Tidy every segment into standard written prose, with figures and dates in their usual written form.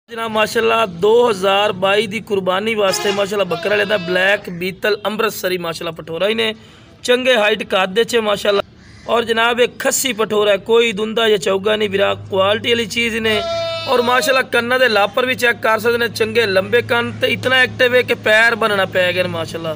जनाब माशाल्लाह 2022 की कुर्बानी वास्ते माशाल्लाह बकरा लेदा ब्लैक बीतल अमृतसरी माशाल्लाह पठोरा ही ने चंगे हाइट कादे च माशाल्लाह। और जनाब एक खस्सी पठोरा है, कोई दुंदा या चौगा नहीं बिरा, क्वालिटी वाली चीज़ ने। और माशाल्लाह कन्ना दे लापर भी चेक कर सकते हैं, चंगे लंबे कन तो इतना एक्टिव है कि पैर बनना पै गए माशाल्लाह।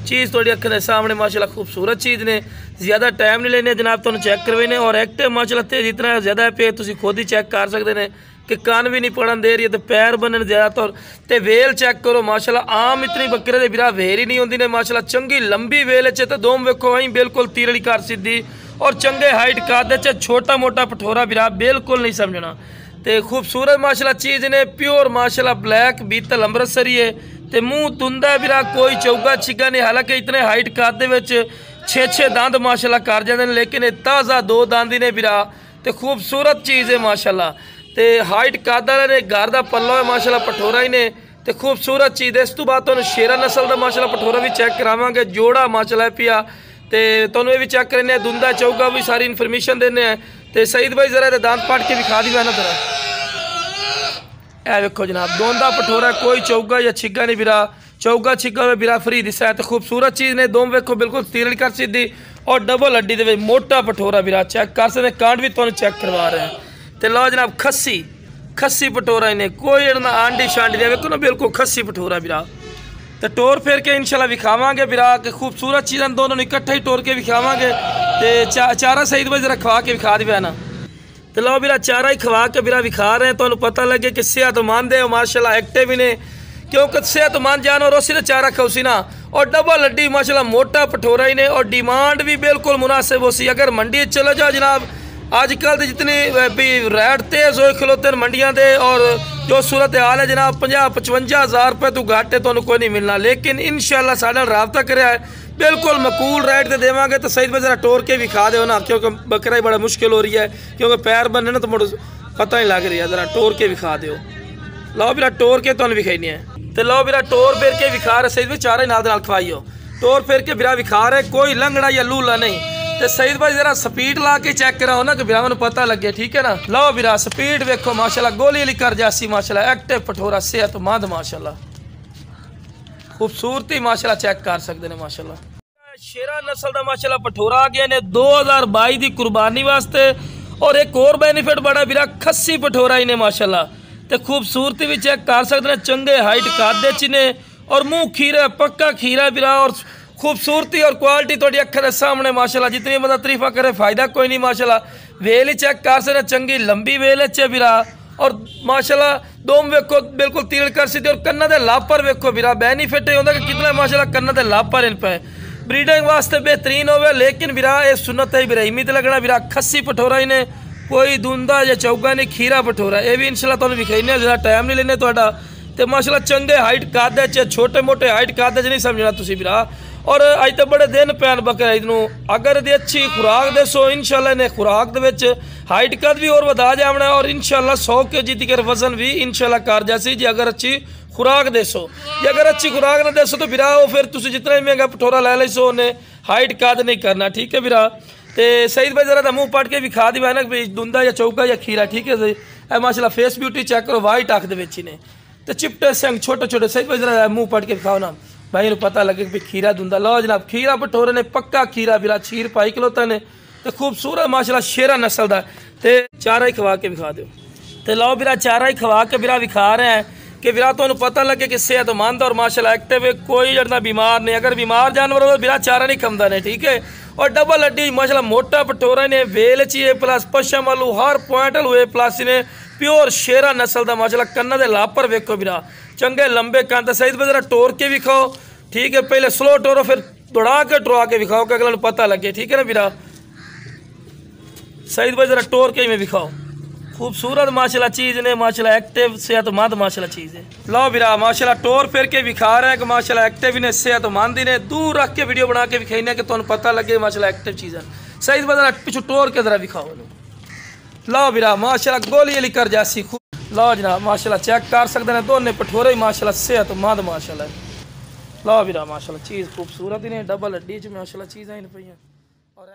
चीज़ थोड़ी अखों के सामने माशाल्लाह खूबसूरत चीज़ ने। ज़्यादा टाइम नहीं लेने जनाब, तुम चेक करवे ने। और एक्टिव माशाल्लाह तेज इतना ज़्यादा पे तुम खुद ही चेक कर सकते हैं कि कान भी नहीं पड़न दे रही है, तो पैर बनने ज़्यादातर। तो वेल चेक करो माशाल्लाह, आम इतनी बकरे दे बिरा वेल ही नहीं होंदी ने माशाल्लाह। चंगी लंबी वेल च तो दोम वेखो वहीं बिल्कुल तीरड़ी कर सीधी। और चंगे हाइट काद च छोटा मोटा पठोरा बिरा बिल्कुल नहीं समझना। तो खूबसूरत माशाल्लाह चीज़ ने, प्योर माशाल्लाह ब्लैक बीतल अमृतसरी है। तो मुँह तुंदा है बिरा, कोई चौगा छिगा नहीं। हालांकि इतने हाइट काद दे 6 दंद माशाल्लाह कर जाते हैं, लेकिन ये ताज़ा 2 दंद ही ने बिरा। तो खूबसूरत चीज़ है माशाल्लाह। तो हाइट कादा ने घर का पल्ला है माशाल्लाह पठोरा ही ने। तो खूबसूरत चीज़ है। इस तो बाद तुम शेरा नस्ल का माशाल्लाह पठोरा भी चेक करावांगे, जोड़ा माशाल्लाह पिया। तो तुम ये भी चेक करें, दुंदा चौगा भी सारी इन्फॉर्मेशन देने। तो सईद भाई जरा दांत पाट के विखा दी ना तेरा। ए वेखो जनाब, दोंदा पठोरा, कोई चौगा या छिगा नहीं बिरा। चौगा छिगा में बिरा फ्री दिशा है। तो खूबसूरत चीज़ ने, दोम वेखो बिल्कुल तीरड़ी कर सीधी। और डबल हड्डी दे मोटा पठोरा बिरा चेक कर सकते, कांड भी तुम चेक करवा रहे हैं। तो लो जनाब खस्सी पठोरा इन्हें, कोई इतना आंडी शांडी दे वेखो ना, बिल्कुल खस्सी पठोरा बिरा। तो टोर फेर के इंशाल्लाह विखावांगे बिरा के खूबसूरत चीज़ां दोनों इकट्ठे ही टोर के विखावांगे। तो चारा सईद भाई जरा खवा के विखा दिया ना। तो लो बिरा चारा ही खवा के बिरा विखा रहे हैं, तो पता लगे कि सेहतमंद है माशाल्लाह, एक्टिव ही ने। क्योंकि सेहतमंद जानवर उसी ने चारा खाओसी ना। और डबल हड्डी माशाल्लाह मोटा पठोरा ही ने। और डिमांड भी बिल्कुल मुनासिब हो सी। अगर मंडी चलो जाओ जनाब, अजकल जितनी भी रेट तेज़ हो खलोते मंडियां दे, और जो सूरत हाल है जनाब 50-55 हज़ार रुपये तो घाट है, तो कोई नहीं मिलना। लेकिन इंशाल्लाह साढ़े राबता कराया है, बिल्कुल मकूल रेट से देवांगे। तो सईद भाई जरा टोर के भी खा दो ना, क्योंकि बकरा ही बड़ा मुश्किल हो रही है, क्योंकि पैर बनने ना तो मुड़ पता नहीं लग रही है। जरा टोर के भी खा दो। लो बिरा टोर के तुम विखाई है। तो लो बिरा टोर फेर के विखा रहे सईद भाई, चारा ही नाल खवाइयो। टोर फेर के बिरा विखा रहे, कोई लंगड़ा या लूला नहीं। तो सईद भाई जरा स्पीड ला के चेक कराओ ना, कि बिरा मैंने पता लगे, ठीक है ना। लो बिरा स्पीड वेखो माशाल्लाह, गोली वाली कर जासी माशाल्लाह, एक्टिव पठोरा, सेहतमंद माशाल्लाह, खूबसूरती माशाल्लाह चेक कर सकते हैं माशाल्लाह। शेरा नस्ल का माशाल्लाह पठोरा आ गया ने 2022 की कुर्बानी वास्ते। और एक और बेनीफिट बड़ा बिरा, खस्सी पठोरा ही ने माशाल्लाह। तो खूबसूरती भी चेक कर सकते हैं, चंगे हाइट कादे च ने। और मुँह खीरा, पक्का खीरा बिरा। और खूबसूरती और क्वालिटी थोड़ी अखर के सामने माशाल्लाह, जितनी मतलब तरीफा करे फायदा कोई नहीं माशाल्लाह। वेल ही चेक कर सकते, चंगी लंबी वेल है बिरा। और माशाल्लाह दोम वेखो बिल्कुल तीर कर सीधे। और कन्ना दे लापर वेखो बिरा, बेनीफिट ये होता कि कितना माशाल्लाह कन्ना दे लापर इन पे ब्रीडिंग वास्ते बेहतरीन होवे। लेकिन बिरा ये सुन्नत है इब्राहिमी ते लगना बिरा, खस्सी पठोरा ही ने, कोई दुंदा या चौगा नहीं, खीरा पठोरा। ये भी इंशाल्लाह तुहानू विखाईने, ज़्यादा टाइम नहीं लेने तुहाडा। ते माशाल्लाह चंगे हाइट कादे च, छोटे मोटे हाइट कादे च नहीं समझना तुसी बिरा। और अज तो बड़े दिन पैन बकरा ईद नूं, अगर ये अच्छी खुराक दसो इंशाल्लाह इन्हें खुराक दे हाइट कद भी और वधा जावना। और इंशाल्लाह 100 kg तक वजन भी इंशाल्लाह कर जासी जी, अगर अच्छी खुराक दसो। जे अगर अच्छी खुराक ना दसो तो बिरा फिर तुम जितना ही महंगा पठोरा लै लो उन्हें हाइट कद नहीं करना, ठीक है बिरा। तो सईद भाई जरा मुँह पट के भी खा दी ना, दुंदा या चौका या खीरा, ठीक है सही। माशाल्लाह फेस ब्यूटी चेक करो, वाइट अख ने। तो चिपटे संग छोटे छोटे, सईद भाई जरा मुँह पट के खाओ ना भाई, पता लगे कि खीरा दुंदा। लो जनाब खीरा पठोरे ने, पक्का खीरा बिरा, छीर पाई खलोता ने। तो खूबसूरत माशाल्लाह शेरा नस्ल का। तो चारा ही खवा के विखा दो। तो लो बिरा चारा ही खवा के बिरा विखा रहे हैं कि बिरा तो पता लगे कि सेहतमंद और माशाल्लाह एक्टिव है, कोई जरा बीमार नहीं। अगर बीमार जानवर हो तो बिरा चारा नहीं खमदा ने, ठीक है। और डबल हड्डी माशाल्लाह मोटा पठोरा ने, वेल चाहिए प्लस पशम आलू हर पॉइंट हुए प्लस ने, प्योर शेरा नस्ल का माशाल्लाह। कन्ना दे लापर वेखो बिरा, चंगे लंबे कंध। सईद भाई जरा टोर के भी खाओ, ठीक है। पहले स्लो टोरो, फिर दौड़ा के टुरा के विखाओ, कि अगले पता लगे, ठीक है ना बिरा। सईद भाई जरा टोर के में विखाओ, खूबसूरत माशाल्लाह चीज़ ने माशाल्लाह, एक्टिव सेहतमंद माशाल्लाह चीज़ है। लो बिरा माशाल्लाह टोर फिर के विखा रहे हैं कि माशाल्लाह एक्टिव ने, सेहतमंद ने। दूर रख के वीडियो बना के विखाईने कि तुम पता लगे माशाल्लाह एक्टिव चीज़ है। सईद भाई जरा पिछू टोर के जरा विखाओ। लो बिरा माशाल्लाह गोली वाली कर जासी। लो जनाब माशाल्लाह चेक कर सकते हैं, दोनों पठोरे ही माशाल्लाह सेहतमंद माशाल्लाह। लो बिरा माशाल्लाह चीज़ खूबसूरत ही ने, डबल हड्डी च माशाल्लाह चीज़ आई पे। और